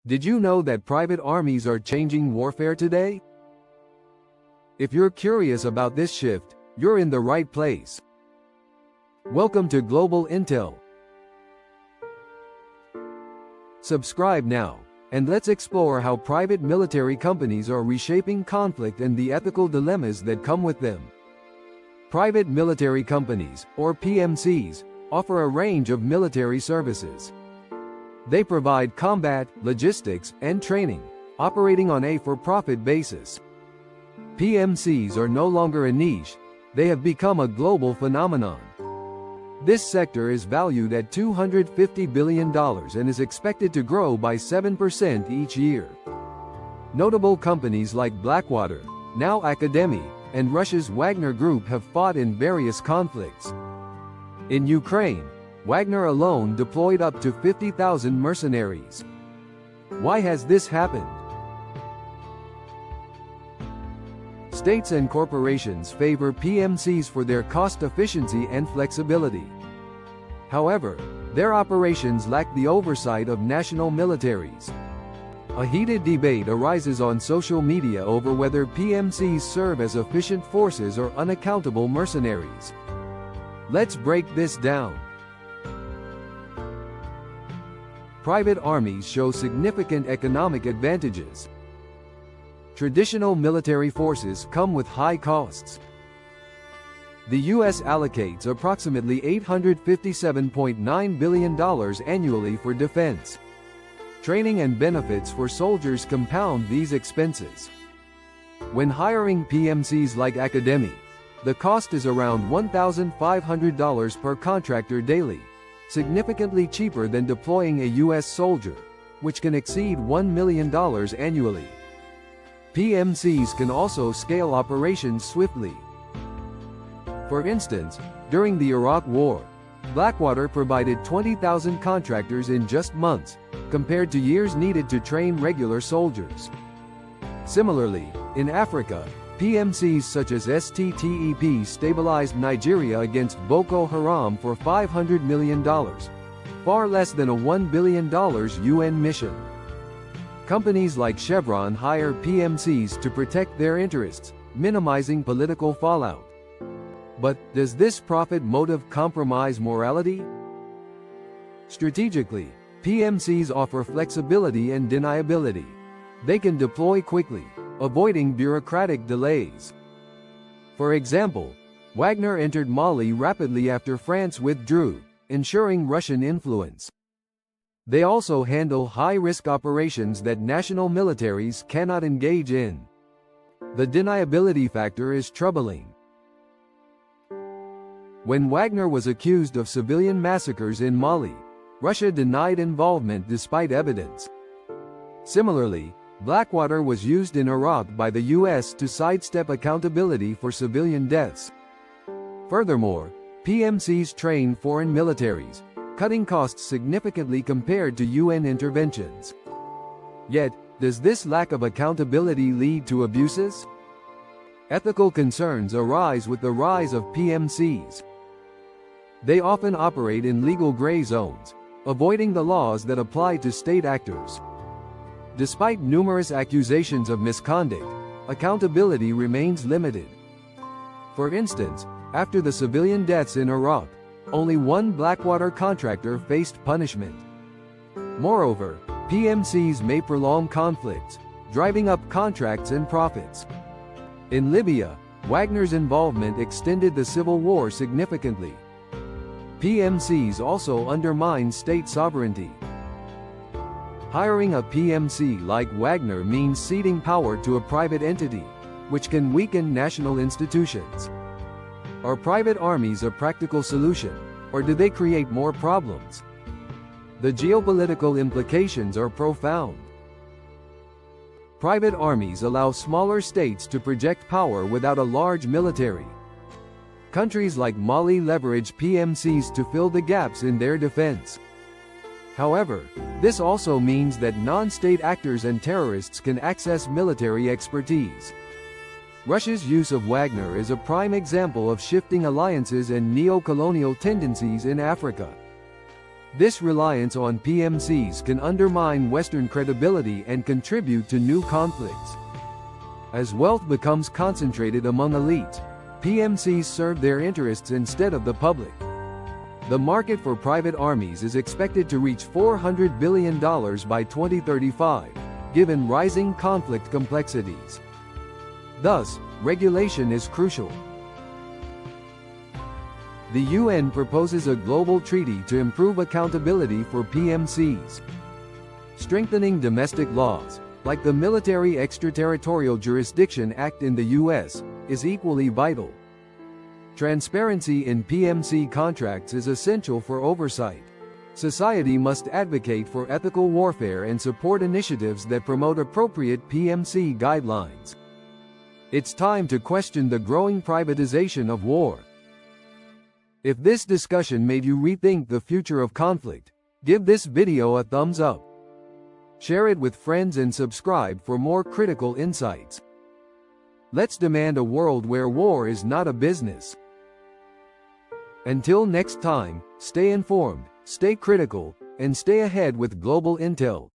Did you know that private armies are changing warfare today? If you're curious about this shift, you're in the right place. Welcome to Global Intel. Subscribe now, and let's explore how private military companies are reshaping conflict and the ethical dilemmas that come with them. Private military companies, or PMCs, offer a range of military services. They provide combat, logistics, and training, operating on a for-profit basis. PMCs are no longer a niche, they have become a global phenomenon. This sector is valued at $250 billion and is expected to grow by 7% each year. Notable companies like Blackwater, now Academy, and Russia's Wagner Group have fought in various conflicts. In Ukraine, Wagner alone deployed up to 50,000 mercenaries. Why has this happened? States and corporations favor PMCs for their cost efficiency and flexibility. However, their operations lack the oversight of national militaries. A heated debate arises on social media over whether PMCs serve as efficient forces or unaccountable mercenaries. Let's break this down. Private armies show significant economic advantages. Traditional military forces come with high costs. The U.S. allocates approximately $857.9 billion annually for defense. Training and benefits for soldiers compound these expenses. When hiring PMCs like Academy, the cost is around $1,500 per contractor daily, significantly cheaper than deploying a U.S. soldier, which can exceed $1 million annually. PMCs can also scale operations swiftly. For instance, during the Iraq War, Blackwater provided 20,000 contractors in just months, compared to years needed to train regular soldiers. Similarly, in Africa, PMCs such as STTEP stabilized Nigeria against Boko Haram for $500 million, far less than a $1 billion UN mission. Companies like Chevron hire PMCs to protect their interests, minimizing political fallout. But, does this profit motive compromise morality? Strategically, PMCs offer flexibility and deniability. They can deploy quickly, avoiding bureaucratic delays. For example, Wagner entered Mali rapidly after France withdrew, ensuring Russian influence. They also handle high-risk operations that national militaries cannot engage in. The deniability factor is troubling. When Wagner was accused of civilian massacres in Mali, Russia denied involvement despite evidence. Similarly, Blackwater was used in Iraq by the U.S. to sidestep accountability for civilian deaths. Furthermore, PMCs train foreign militaries, cutting costs significantly compared to UN interventions. Yet, does this lack of accountability lead to abuses? Ethical concerns arise with the rise of PMCs. They often operate in legal gray zones, avoiding the laws that apply to state actors. Despite numerous accusations of misconduct, accountability remains limited. For instance, after the civilian deaths in Iraq, only one Blackwater contractor faced punishment. Moreover, PMCs may prolong conflicts, driving up contracts and profits. In Libya, Wagner's involvement extended the civil war significantly. PMCs also undermine state sovereignty. Hiring a PMC like Wagner means ceding power to a private entity, which can weaken national institutions. Are private armies a practical solution, or do they create more problems? The geopolitical implications are profound. Private armies allow smaller states to project power without a large military. Countries like Mali leverage PMCs to fill the gaps in their defense. However, this also means that non-state actors and terrorists can access military expertise. Russia's use of Wagner is a prime example of shifting alliances and neo-colonial tendencies in Africa. This reliance on PMCs can undermine Western credibility and contribute to new conflicts. As wealth becomes concentrated among elites, PMCs serve their interests instead of the public. The market for private armies is expected to reach $400 billion by 2035, given rising conflict complexities. Thus, regulation is crucial. The UN proposes a global treaty to improve accountability for PMCs. Strengthening domestic laws, like the Military Extraterritorial Jurisdiction Act in the US, is equally vital. Transparency in PMC contracts is essential for oversight. Society must advocate for ethical warfare and support initiatives that promote appropriate PMC guidelines. It's time to question the growing privatization of war. If this discussion made you rethink the future of conflict, give this video a thumbs up. Share it with friends and subscribe for more critical insights. Let's demand a world where war is not a business. Until next time, stay informed, stay critical, and stay ahead with global intel.